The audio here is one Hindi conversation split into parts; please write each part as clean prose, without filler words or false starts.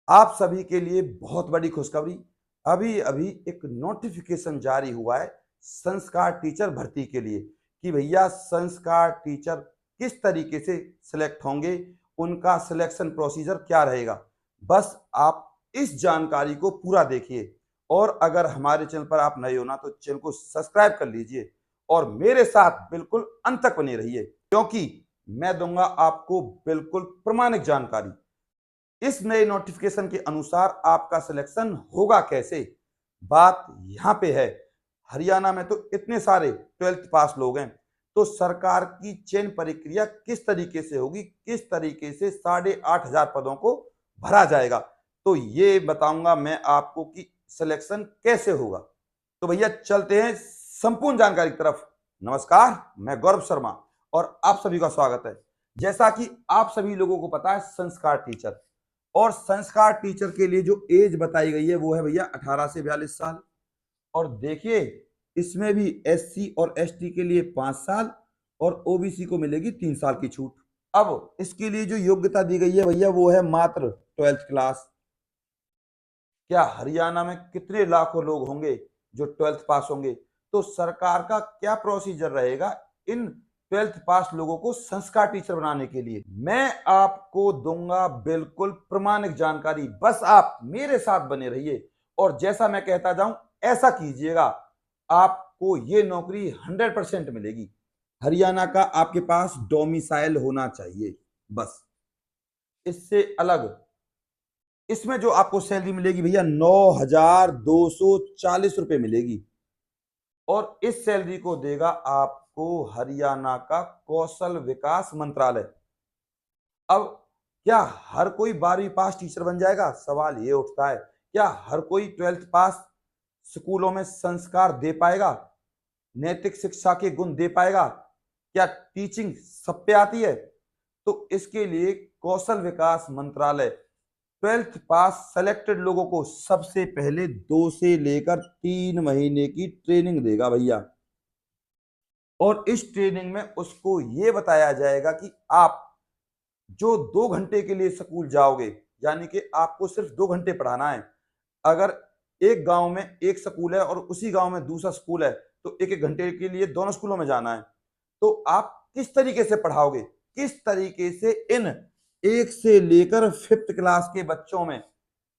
आप सभी के लिए बहुत बड़ी खुशखबरी। अभी अभी एक नोटिफिकेशन जारी हुआ है संस्कार टीचर भर्ती के लिए कि भैया संस्कार टीचर किस तरीके से सिलेक्ट होंगे, उनका सिलेक्शन प्रोसीजर क्या रहेगा। बस आप इस जानकारी को पूरा देखिए और अगर हमारे चैनल पर आप नए हो ना तो चैनल को सब्सक्राइब कर लीजिए और मेरे साथ बिल्कुल अंत तक बने रहिए क्योंकि मैं दूंगा आपको बिल्कुल प्रमाणिक जानकारी। इस नए नोटिफिकेशन के अनुसार आपका सिलेक्शन होगा कैसे, बात यहां पे है। हरियाणा में तो इतने सारे 12th पास लोग हैं, तो सरकार की चयन प्रक्रिया किस तरीके से होगी, किस तरीके से 8,500 पदों को भरा जाएगा, तो ये बताऊंगा मैं आपको कि सिलेक्शन कैसे होगा। तो भैया चलते हैं संपूर्ण जानकारी की तरफ। नमस्कार, मैं गौरव शर्मा और आप सभी का स्वागत है। जैसा कि आप सभी लोगों को पता है, संस्कार टीचर और संस्कार टीचर के लिए जो एज बताई गई है वो है भैया 18 से 42 साल। और देखिए इसमें भी एससी और एसटी के लिए 5 साल और ओबीसी को मिलेगी 3 साल की छूट। अब इसके लिए जो योग्यता दी गई है भैया वो है मात्र 12th क्लास। क्या हरियाणा में कितने लाखों लोग होंगे जो 12th पास होंगे, तो सरकार का क्या प्रोसीजर रहेगा इन 12th पास लोगों को संस्कार टीचर बनाने के लिए, मैं आपको दूंगा बिल्कुल प्रमाणिक जानकारी। बस आप मेरे साथ बने रहिए और जैसा मैं कहता जाऊं ऐसा कीजिएगा, आपको ये नौकरी 100% मिलेगी। हरियाणा का आपके पास डोमिसाइल होना चाहिए बस। इससे अलग इसमें जो आपको सैलरी मिलेगी भैया 9,240 रुपए मिलेगी और इस सैलरी को देगा आपको हरियाणा का कौशल विकास मंत्रालय। अब क्या हर कोई 12वीं पास टीचर बन जाएगा, सवाल ये उठता है। क्या हर कोई 12th पास स्कूलों में संस्कार दे पाएगा, नैतिक शिक्षा के गुण दे पाएगा? क्या टीचिंग सब पे आती है? तो इसके लिए कौशल विकास मंत्रालय 12th पास सेलेक्टेड लोगों को सबसे पहले 2 से लेकर 3 महीने की ट्रेनिंग देगा भैया। और इस ट्रेनिंग में उसको ये बताया जाएगा कि आप जो 2 घंटे के लिए स्कूल जाओगे, यानी कि आपको सिर्फ 2 घंटे पढ़ाना है। अगर एक गांव में एक स्कूल है और उसी गांव में दूसरा स्कूल है, तो एक एक घंटे के लिए दोनों स्कूलों में जाना है। तो आप किस तरीके से पढ़ाओगे, किस तरीके से इन 1 से लेकर 5th क्लास के बच्चों में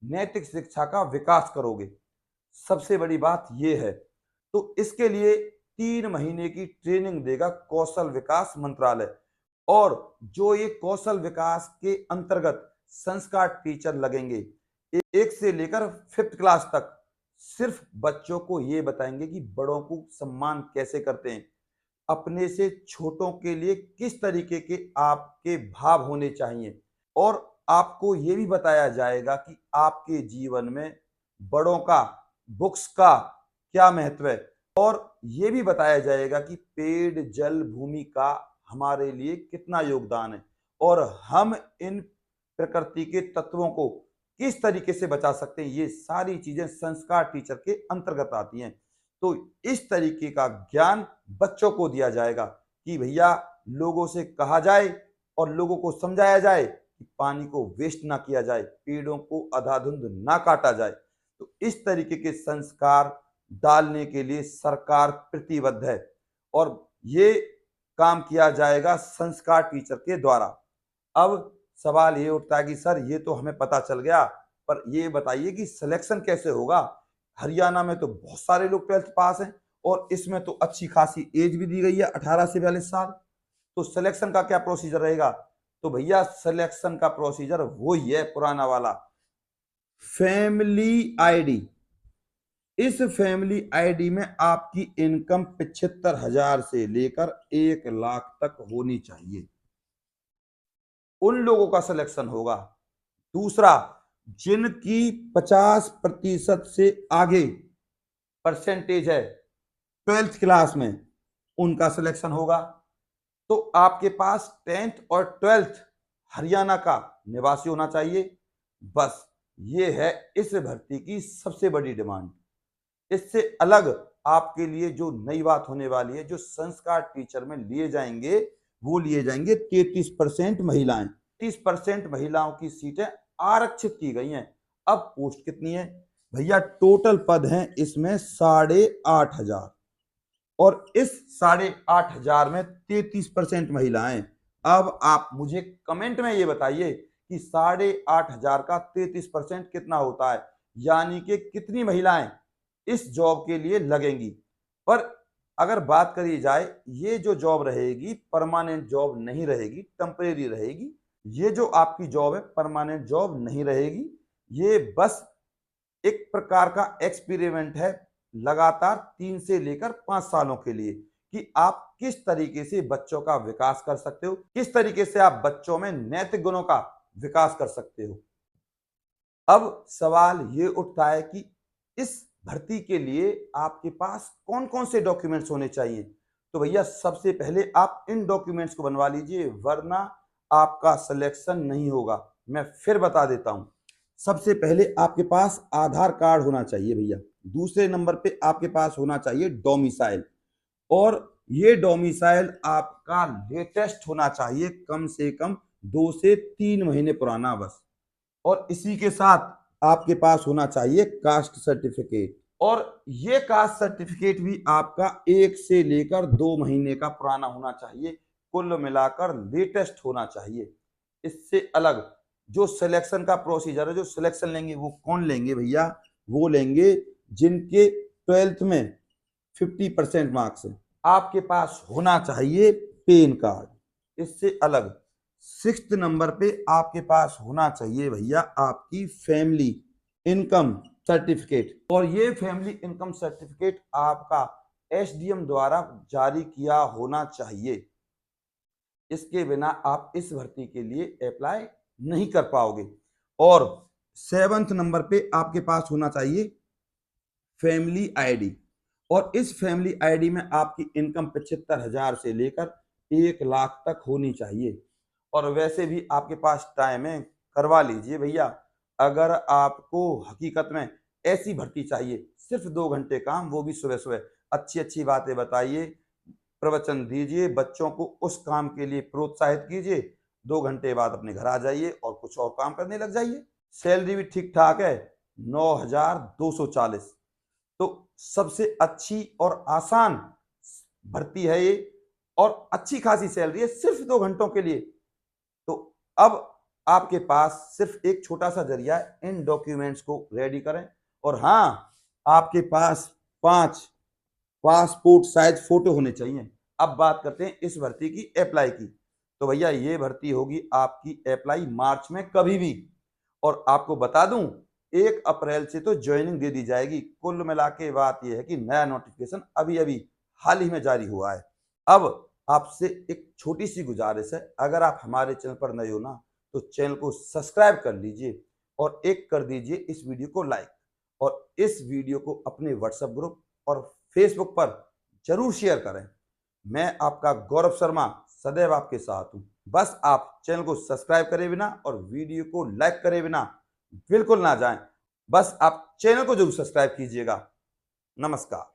नैतिक शिक्षा का विकास करोगे, सबसे बड़ी बात यह है। तो इसके लिए 3 महीने की ट्रेनिंग देगा कौशल विकास मंत्रालय। और जो ये कौशल विकास के अंतर्गत संस्कार टीचर लगेंगे, 1 से लेकर 5th क्लास तक सिर्फ बच्चों को ये बताएंगे कि बड़ों को सम्मान कैसे करते हैं, अपने से छोटों के लिए किस तरीके के आपके भाव होने चाहिए, और आपको ये भी बताया जाएगा कि आपके जीवन में बड़ों का, बुक्स का क्या महत्व है, और ये भी बताया जाएगा कि पेड़, जल, भूमि का हमारे लिए कितना योगदान है और हम इन प्रकृति के तत्वों को किस तरीके से बचा सकते हैं। ये सारी चीजें संस्कार टीचर के अंतर्गत आती हैं। तो इस तरीके का ज्ञान बच्चों को दिया जाएगा कि भैया लोगों से कहा जाए और लोगों को समझाया जाए कि पानी को वेस्ट ना किया जाए, पेड़ों को अंधाधुंध ना काटा जाए। तो इस तरीके के संस्कार डालने के लिए सरकार प्रतिबद्ध है और ये काम किया जाएगा संस्कार टीचर के द्वारा। अब सवाल ये उठता है कि सर ये तो हमें पता चल गया, पर ये बताइए कि सिलेक्शन कैसे होगा। हरियाणा में तो बहुत सारे लोग 12th पास हैं और इसमें तो अच्छी खासी एज भी दी गई है 18 से 42 साल। तो सिलेक्शन का क्या प्रोसीजर रहेगा? तो भैया सिलेक्शन का प्रोसीजर वही है पुराना वाला, फैमिली आईडी। इस फैमिली आईडी में आपकी इनकम 75,000 से लेकर 1 लाख तक होनी चाहिए, उन लोगों का सिलेक्शन होगा। दूसरा, जिनकी 50% से आगे परसेंटेज है 12th क्लास में, उनका सिलेक्शन होगा। तो आपके पास 10th और 12th हरियाणा का निवासी होना चाहिए। बस ये है इस भर्ती की सबसे बड़ी डिमांड। इससे अलग आपके लिए जो नई बात होने वाली है, जो संस्कार टीचर में लिए जाएंगे वो लिए जाएंगे 33% महिलाएं। 30% महिलाओं की सीटें आरक्षित की गई हैं अब पोस्ट कितनी है भैया? टोटल पद हैं इसमें 8,500 और इस 8,500 में 33% महिलाएं। अब आप मुझे कमेंट में ये बताइए कि 8,500 का 33% कितना होता है, यानी कि कितनी महिलाएं इस जॉब के लिए लगेंगी। पर अगर बात करी जाए, ये जो जॉब रहेगी परमानेंट जॉब नहीं रहेगी, टेम्परेरी रहेगी। ये जो आपकी जॉब है परमानेंट जॉब नहीं रहेगी, ये बस एक प्रकार का एक्सपेरिमेंट है लगातार 3 से लेकर 5 सालों के लिए, कि आप किस तरीके से बच्चों का विकास कर सकते हो, किस तरीके से आप बच्चों में नैतिक गुणों का विकास कर सकते हो। अब सवाल ये उठता है कि इस भर्ती के लिए आपके पास कौन कौन से डॉक्यूमेंट्स होने चाहिए। तो भैया सबसे पहले आप इन डॉक्यूमेंट्स को बनवा लीजिए, वरना आपका सिलेक्शन नहीं होगा। मैं फिर बता देता हूं, सबसे पहले आपके पास आधार कार्ड होना चाहिए भैया। दूसरे नंबर पे आपके पास होना चाहिए डोमिसाइल, और ये डोमिसाइल आपका लेटेस्ट होना चाहिए, कम से कम 2 से 3 महीने पुराना बस। और इसी के साथ आपके पास होना चाहिए कास्ट सर्टिफिकेट, और ये कास्ट सर्टिफिकेट भी आपका 1 से लेकर 2 महीने का पुराना होना चाहिए, कुल मिलाकर लेटेस्ट होना चाहिए। इससे अलग जो सिलेक्शन का प्रोसीजर है, जो सिलेक्शन लेंगे वो कौन लेंगे भैया? वो लेंगे जिनके 12th में 50% मार्क्स है। आपके पास होना चाहिए पैन कार्ड। इससे अलग 6th नंबर पे आपके पास होना चाहिए भैया आपकी फैमिली इनकम सर्टिफिकेट, और ये फैमिली इनकम सर्टिफिकेट आपका एसडीएम द्वारा जारी किया होना चाहिए। इसके बिना आप इस भर्ती के लिए अप्लाई नहीं कर पाओगे। और 7th नंबर पे आपके पास होना चाहिए फैमिली आईडी, और इस फैमिली आईडी में आपकी इनकम 75,000 से लेकर 1 लाख तक होनी चाहिए। और वैसे भी आपके पास टाइम है, करवा लीजिए भैया। अगर आपको हकीकत में ऐसी भर्ती चाहिए, सिर्फ 2 घंटे काम, वो भी सुबह सुबह, अच्छी अच्छी बातें बताइए, प्रवचन दीजिए, बच्चों को उस काम के लिए प्रोत्साहित कीजिए, 2 घंटे बाद अपने घर आ जाइए और कुछ और काम करने लग जाइए। सैलरी भी ठीक ठाक है, 9,240। तो सबसे अच्छी और आसान भर्ती है ये, और अच्छी खासी सैलरी है सिर्फ 2 घंटों के लिए। तो अब आपके पास सिर्फ एक छोटा सा जरिया है, इन डॉक्यूमेंट्स को रेडी करें। और हाँ, आपके पास 5 पासपोर्ट साइज फोटो होने चाहिए। अब बात करते हैं इस भर्ती की अप्लाई की। तो भैया ये भर्ती होगी आपकी अप्लाई मार्च में कभी भी, और आपको बता दूं 1 अप्रैल से तो ज्वाइनिंग दे दी जाएगी। कुल मिला के बात यह है कि नया नोटिफिकेशन अभी अभी हाल ही में जारी हुआ है। अब आपसे एक छोटी सी गुजारिश है, अगर आप हमारे चैनल पर नए हो ना, तो चैनल को सब्सक्राइब कर लीजिए और एक कर दीजिए इस वीडियो को लाइक, और इस वीडियो को अपने व्हाट्सएप ग्रुप और फेसबुक पर जरूर शेयर करें। मैं आपका गौरव शर्मा सदैव आपके साथ हूं। बस आप चैनल को सब्सक्राइब करे बिना और वीडियो को लाइक करे बिना बिल्कुल ना जाएं। बस आप चैनल को जरूर सब्सक्राइब कीजिएगा। नमस्कार।